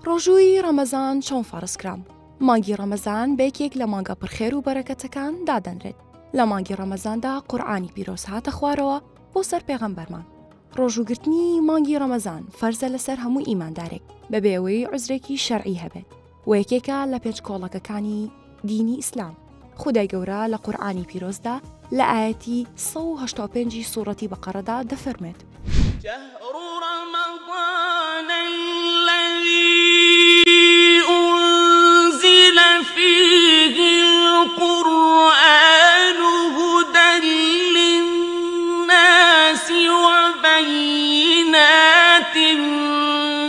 ڕۆژووی ڕەمەزان چۆن فەرزکرام؟ مانگی ڕەمەزان بەیەکێک لە مانگە پڕخێر و بەرەکەتەکان دادەنرێت. لە مانگی ڕەمەزاندا قورئانی پیرۆز هاتە خوارەوە بۆ سەر پێغەمبەرمان. ڕۆژوگرتنی مانگی ڕەمەزان فەرزە لەسەر هەموو ئیماندارێک بەبێ ئەوەی عوزرێکی شەرعی هەبێت و یەکێکە لە پێنج کۆڵەکەکانی دینی ئیسلام. خودای گەورە لە قورئانی پیرۆزدا لە ئاەتی 185 سوورەتی بەقەرەدا دەفەرمێت: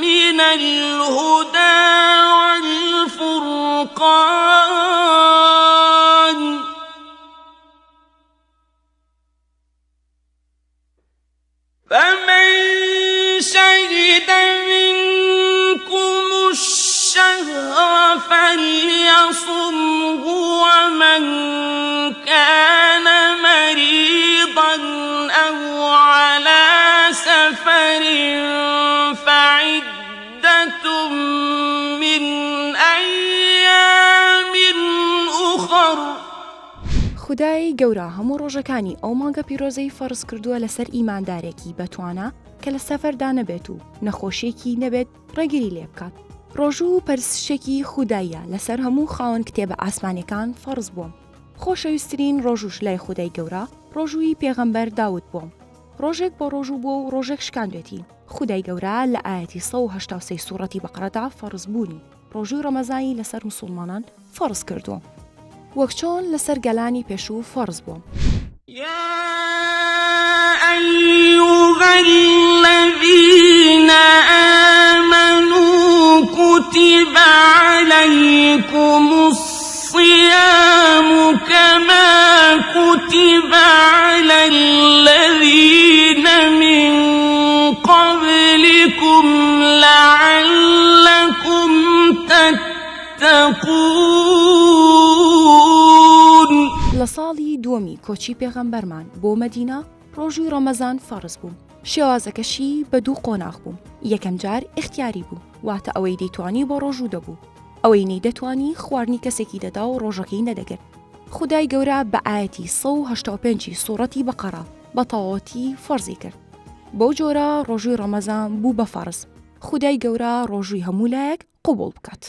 من الهدى والفرقان فمن شهد منكم الشهر فليصمه ومن كان مريضا أو على سفر فعدة من أيام أخر. خودای گەورە هەموو ڕۆژەکانی ئەو مانگە پیرۆزەی فەرز کردووە لەسەر ئیماندارێکی بەتوانە کە لە سەفەردا نەبێت و نەخۆشیێکی نەبێت ڕێگری لێ بکات. ڕۆژوو پەرستشێکی خودایە لەسەر هەموو خاوەن کتێبە ئاسمانیەکان فەرز بووم. خۆشەویستترین ڕۆژوش لای خودای گەورە ڕۆژووی پێغەمبەر داود بووم. ڕۆژێک بۆ ڕۆژوو بووە و ڕۆژێک شکاندوێتی. خودای گەورە لە ئاەتی 183 سوورەتی بەقەرەدا فەرز بوونی ڕۆژووی ڕەمەزانی لەسەر موسڵمانان فەرز کردووە، وەک چۆن لەسەر گەلانی پێشوو فەرز بووم. يا أيها الذين آمنوا كتب عليكم الصيام كما كتب على الذين من قبلكم لعلكم تتقون. لە ساڵی دووەمی کۆچی پێغەمبەرمان بۆ مەدینە ڕۆژووی ڕەمەزان فەرز بووم. شێوازەکەشی بە دوو قۆناغ بووم. یەکەم جار ئیختیاری بوو، واتە ئەوەی دەیتوانی بۆ ڕۆژوو دەبوو، ئەوەی نەیدەتوانی خواردنی کەسێکی دەدا و ڕۆژەکەی نەدەگرت. خودای گەورە بە ئاەتی 185 سوورەتی بەقەرە بە تەواوەتی فەرزی کرد. بەو جۆرە ڕۆژووی ڕەمەزان بوو بە فەرز. خودای گەورە ڕۆژووی هەموو لایەک قبوڵ بکات.